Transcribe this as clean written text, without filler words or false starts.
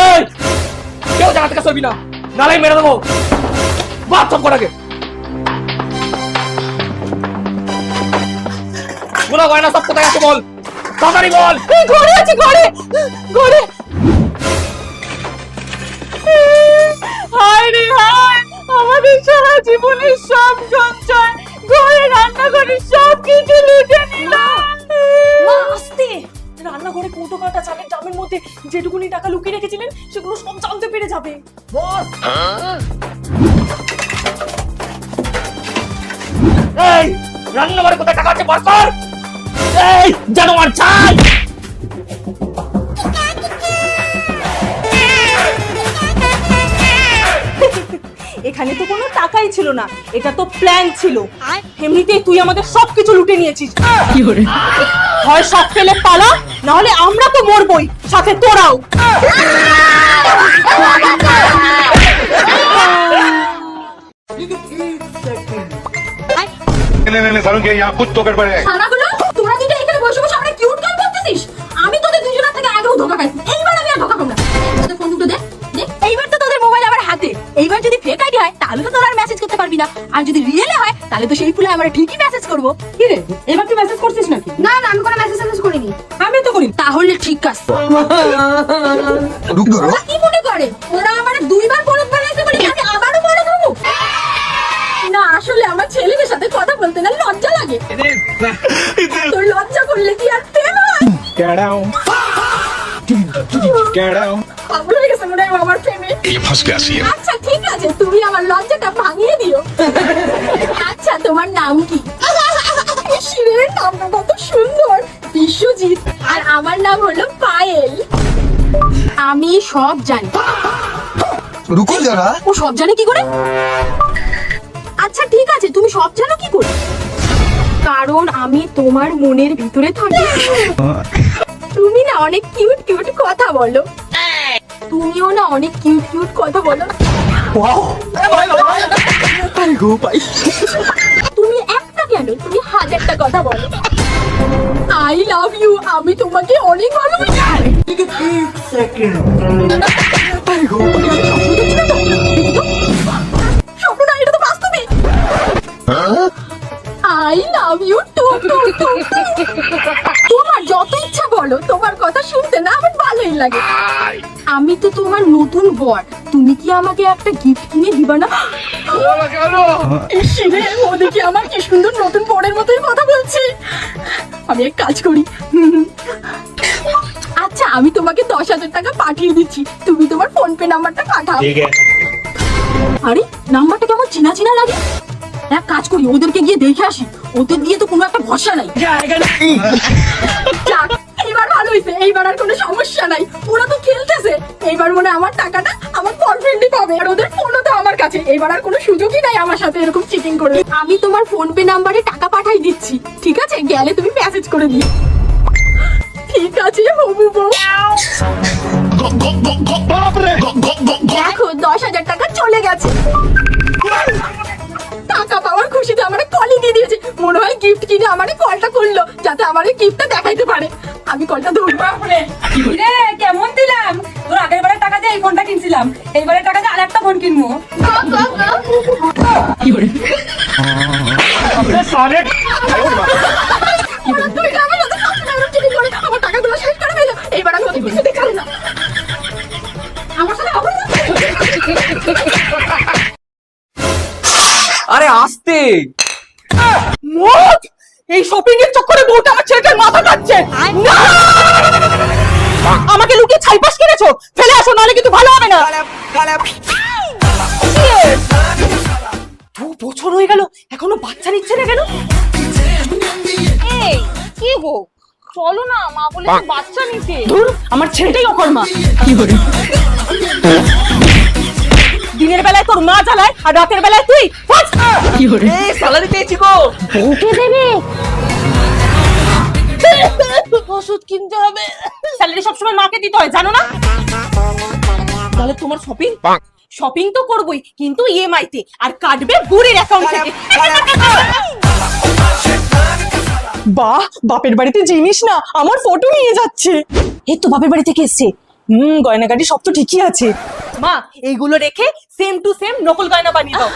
এই কেউ জায়গা থেকে সরবি না, নালে মেরে দেবো। বাপ চপ করাকে বলো, গয়না সব কোথায় আছে বল, তাড়াতাড়ি বল। ঘরে আছে, ঘরে ঘরে। হায় রে হায়, আমাদের সারা জীবনের সব সঞ্চয় ঘরে রান্নাঘরে সব কিছু লুটে নিল। মা আস্তে, রান্নাঘরে কৌটো কাটা চালের ডাবের মধ্যে যেটুকুনি টাকা লুকিয়ে রেখেছিলেন সেগুলো সব জানতে পেরে যাবে। বস এই রান্নাঘরে কোথায় টাকা আছে বস কর। এই জানোয়ার ছাই, এখানে তো কোনো টাকাই ছিল না, এটা তো প্ল্যান ছিল। এমনিতেই তুই আমাদের সবকিছু লুটে নিয়েছিস। হয় সব ফেলে পালা, না হলে আমরা তো মরবই, সাথে তোরাও। सालों के यहाँ कुछ तो गड़बड़ है। শালাগুলো, তোরা দুটো এখানে বসে বসে আমরা কিউট কাম করতেছিস। আমি তোদের দুজনের থেকে আগেও ধোকা খাইছি, এইবার আমি আর ধোকা খাবো না। তোদের ফোন দুটো দে দে। এইবার তো তোদের মোবাইল আমার হাতে, এইবার যদি ফেক আইডি হয় তাহলে তো তোরা আর মেসেজ করতে পারবি না, আর যদি রিয়েলে হয় তাহলে তো সেই ফুলে আমরা ঠিকই মেসেজ করব। কি রে, এবার তুই মেসেজ করছিস নাকি? না না, আমি কোনো মেসেজ করিনি। আমি তো করি। তাহলে ঠিক আছে। ওরা কি মনে করে ওরা আমারে দুইবার পরক বানাইছে বলে আমি আবারও পরক হবো? না, আসলে আমার ছেলেদের সাথে কথা বলতে না লজ্জা লাগে। তোর লজ্জা করলে কি আর প্রেম হয়? পাগল হয়ে গেছে মনে হয় আমার প্রেমে। আচ্ছা ঠিক আছে, তুমি আমার লজ্জাটা ভাঙিয়ে দিও। আচ্ছা তোমার নাম কি? শিরের নামটা কত সুন্দর, বিশ্বজিৎ। আর আমার নাম হলো পায়েল। আমি সব জানি। रुको जरा। ও সব জানে কি করে? আচ্ছা ঠিক আছে, তুমি সব জানো কি করে? কারণ আমি তোমার মনের ভিতরে থাকি। তুমি না অনেক কিউট কিউট কথা বলো। তুমিও না অনেক কিউট কিউট কথা বলো। তুমি একটা কেন, তুমি হাজারটা কথা বলো। আই লাভ ইউ, আমি তোমাকে অনেক ভালোবাসি। স্বপ্ন না, এটা তো বাস্তবে। I love you too too too. তোমার যত ইচ্ছা বলো, তোমার কথা শুনতে না আমার ভালোই লাগে। আমি তো তোমার নতুন বর, তুমি কি আমাকে একটা গিফট কিনে দিবা না? ইসরে, ও দেখি আমার কি সুন্দর নতুন বরের মতোই কথা বলছি। আমি এক কাজ করি, আচ্ছা আমি তোমাকে 10,000 টাকা পাঠিয়ে দিচ্ছি, তুমি তোমার ফোন পে নাম্বারটা পাঠাও। ঠিক আছে। আরে নাম্বারটা কেমন চেনা চেনা লাগে। এক কাজ করি, ওদেরকে গিয়ে দেখে আসি, ওদের দিয়ে তো কোনো একটা ভরসা নাই। যাক, এইবার ভালো হয়েছে, এইবার আর কোনো সমস্যা নাই। ওরা তো খেলতেছে, এইবার মনে হয় আমার টাকাটা আমার বয়ফ্রেন্ডই পাবে, আর ওদের ফোনও তো আমার কাছে। এইবার আর কোনো সুযোগই নাই আমার সাথে এরকম চিটিং করে। আমি তোমার ফোন পে নাম্বারে টাকা পাঠাই দিচ্ছি, ঠিক আছে? গেলে তুমি মেসেজ করে দিও। ঠিক আছে হবু বউ। দেখো 10,000 টাকা চলে গেছে। টাকা পাওয়ার খুশিতে আমার কলই দিয়ে দিয়েছে, মনে হয় গিফট কিনে আমার কলটা করলো যাতে আমার গিফটটা দেখাইতে পারে। আমি কলটা ধরবো। রে কেমন দিলাম? তোর আগের বারের টাকা দিয়ে এই ফোনটা কিনছিলাম, এইবারের টাকা দিয়ে আরেকটা ফোন কিনবো। আমার টাকাগুলো শেষ করে দিল, এইবার আমি ওদের কিছু দেখাবো না। আমার সাথে হবে না। আরে আস্তে মোট, এই শপিং এর চক্করে বউটা আমার ছেলেটার মাথা কাটছে। না! আমাকে লুকিয়ে ছাইপাস কিনেছো, ফেলে আসো, নাহলে কিন্তু ভালো হবে না। 2 বছর হয়ে গেল, এখনো বাচ্চা নিচ্ছে না কেন? এই কি গো, চলো না, মা বলেছে বাচ্চা নিতে। ধুর, আমার ছেলেটাই অকর্মা। কি করে দিনের বেলায় তোর মা চালায় আর রাতের বেলায় তুই? কি করে এই স্যালারি পেয়েছি গো, বউকে দেবে। ওষুধ কিনতে হবে, স্যালারি সবসময় মাকে দিতে হয়, জানো না? তাহলে তোমার শপিং শপিং তো করবই, কিন্তু ইএমআই তে, আর কাটবে বুড়ির অ্যাকাউন্ট থেকে। বাহ, বাপের বাড়িতে জিনিস না আমার ফটো নিয়ে যাচ্ছে। এই তো বাপের বাড়ি থেকে এসেছে, গয়নাগাটি সব তো ঠিকই আছে। মা এইগুলো রেখে সেম টু সেম নকল গয়না বানিয়ে দাও।